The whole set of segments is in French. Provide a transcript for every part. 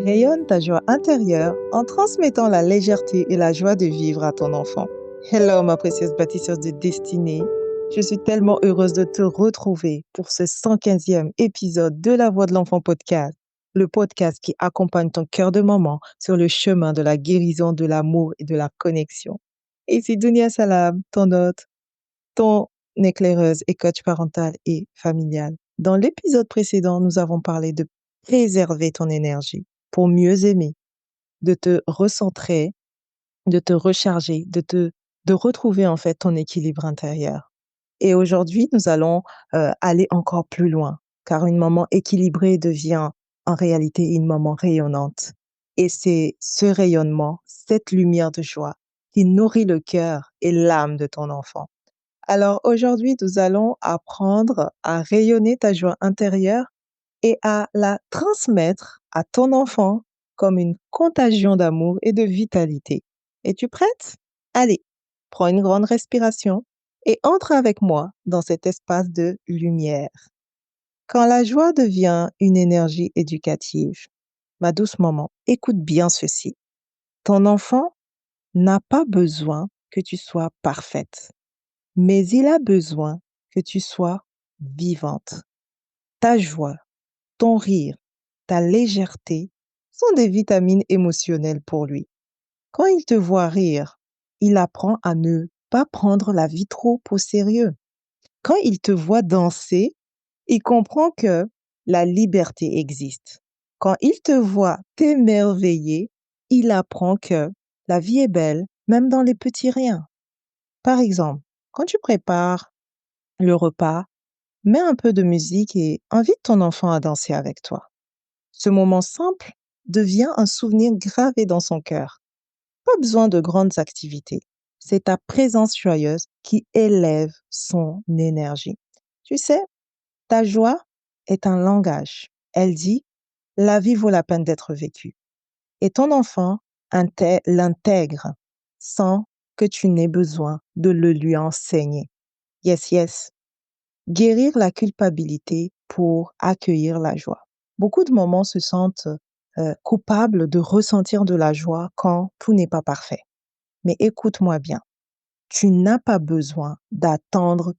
Rayonne ta joie intérieure en transmettant la légèreté et la joie de vivre à ton enfant. Hello, ma précieuse bâtisseuse de destinée. Je suis tellement heureuse de te retrouver pour ce 115e épisode de La Voix de l'Enfant podcast, le podcast qui accompagne ton cœur de maman sur le chemin de la guérison, de l'amour et de la connexion. Et c'est Dunia Salam, ton hôte, ton éclaireuse et coach parental et familial. Dans l'épisode précédent, nous avons parlé de préserver ton énergie pour mieux aimer, de te recentrer, de te recharger, de retrouver en fait ton équilibre intérieur. Et aujourd'hui, nous allons aller encore plus loin, car une maman équilibrée devient en réalité une maman rayonnante. Et c'est ce rayonnement, cette lumière de joie qui nourrit le cœur et l'âme de ton enfant. Alors aujourd'hui, nous allons apprendre à rayonner ta joie intérieure et à la transmettre à ton enfant comme une contagion d'amour et de vitalité. Es-tu prête? Allez, prends une grande respiration et entre avec moi dans cet espace de lumière. Quand la joie devient une énergie éducative, ma douce maman, écoute bien ceci. Ton enfant n'a pas besoin que tu sois parfaite, mais il a besoin que tu sois vivante. Ta joie, ton rire, ta légèreté sont des vitamines émotionnelles pour lui. Quand il te voit rire, il apprend à ne pas prendre la vie trop au sérieux. Quand il te voit danser, il comprend que la liberté existe. Quand il te voit t'émerveiller, il apprend que la vie est belle, même dans les petits riens. Par exemple, quand tu prépares le repas, mets un peu de musique et invite ton enfant à danser avec toi. Ce moment simple devient un souvenir gravé dans son cœur. Pas besoin de grandes activités. C'est ta présence joyeuse qui élève son énergie. Tu sais, ta joie est un langage. Elle dit, la vie vaut la peine d'être vécue. Et ton enfant l'intègre sans que tu n'aies besoin de le lui enseigner. Yes, yes. Guérir la culpabilité pour accueillir la joie. Beaucoup de mamans se sentent coupables de ressentir de la joie quand tout n'est pas parfait. Mais écoute-moi bien, tu n'as pas besoin d'attendre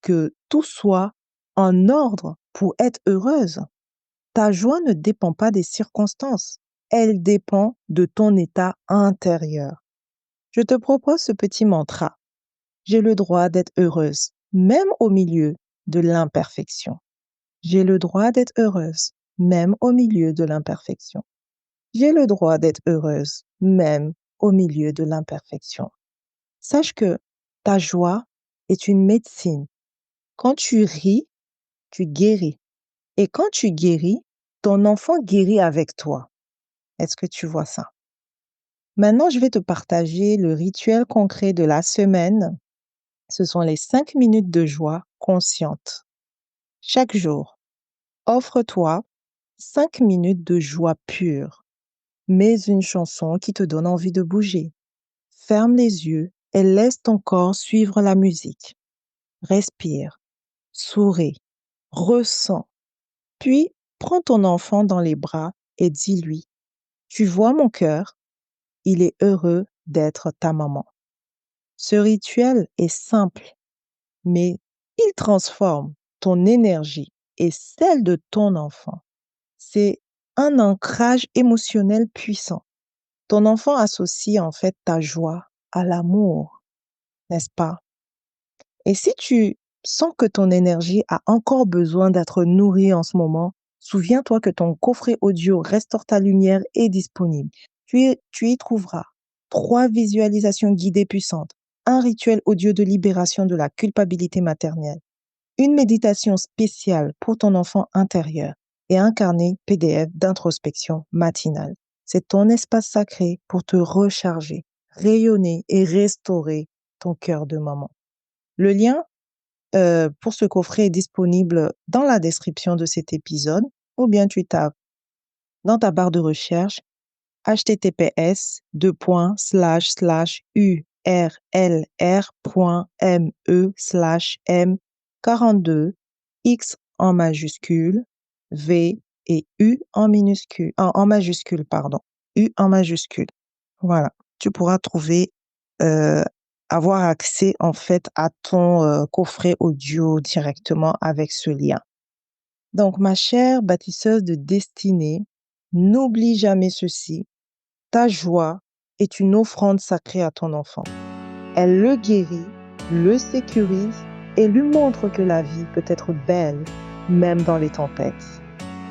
que tout soit en ordre pour être heureuse. Ta joie ne dépend pas des circonstances, elle dépend de ton état intérieur. Je te propose ce petit mantra. J'ai le droit d'être heureuse, même au milieu de l'imperfection. J'ai le droit d'être heureuse, même au milieu de l'imperfection. J'ai le droit d'être heureuse, même au milieu de l'imperfection. Sache que ta joie est une médecine. Quand tu ris, tu guéris. Et quand tu guéris, ton enfant guérit avec toi. Est-ce que tu vois ça? Maintenant, je vais te partager le rituel concret de la semaine. Ce sont les 5 minutes de joie consciente. Chaque jour, offre-toi 5 minutes de joie pure. Mets une chanson qui te donne envie de bouger. Ferme les yeux et laisse ton corps suivre la musique. Respire, souris, ressens. Puis, prends ton enfant dans les bras et dis-lui, tu vois mon cœur, il est heureux d'être ta maman. Ce rituel est simple, mais il transforme ton énergie et celle de ton enfant. C'est un ancrage émotionnel puissant. Ton enfant associe en fait ta joie à l'amour, n'est-ce pas? Et si tu sens que ton énergie a encore besoin d'être nourrie en ce moment, souviens-toi que ton coffret audio Restaure ta lumière est disponible. Tu y trouveras 3 visualisations guidées puissantes, un rituel audio de libération de la culpabilité maternelle, une méditation spéciale pour ton enfant intérieur et un carnet PDF d'introspection matinale. C'est ton espace sacré pour te recharger, rayonner et restaurer ton cœur de maman. Le lien pour ce coffret est disponible dans la description de cet épisode ou bien tu tapes dans ta barre de recherche https://urlr.me/m42x en majuscule V et U en minuscule, en majuscule, pardon. U en majuscule. Voilà. Tu pourras avoir accès en fait à ton coffret audio directement avec ce lien. Donc, ma chère bâtisseuse de destinée, n'oublie jamais ceci. Ta joie est une offrande sacrée à ton enfant. Elle le guérit, le sécurise et lui montre que la vie peut être belle, même dans les tempêtes.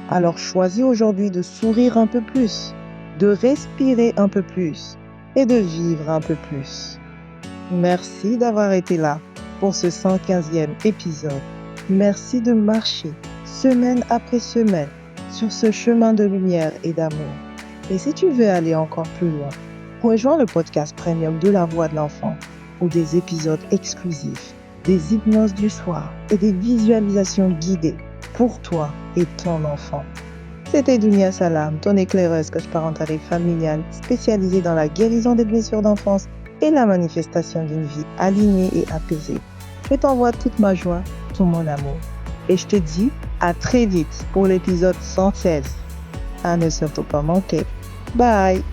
Alors choisis aujourd'hui de sourire un peu plus, de respirer un peu plus et de vivre un peu plus. Merci d'avoir été là pour ce 115e épisode. Merci de marcher semaine après semaine sur ce chemin de lumière et d'amour. Et si tu veux aller encore plus loin, rejoins le podcast premium de la voix de l'enfant ou des épisodes exclusifs, des hypnoses du soir et des visualisations guidées pour toi et ton enfant. C'était Dounia Salam, ton éclaireuse coach parentale et familiale spécialisée dans la guérison des blessures d'enfance et la manifestation d'une vie alignée et apaisée. Je t'envoie toute ma joie, tout mon amour. Et je te dis à très vite pour l'épisode 116. À ne surtout pas manquer. Bye!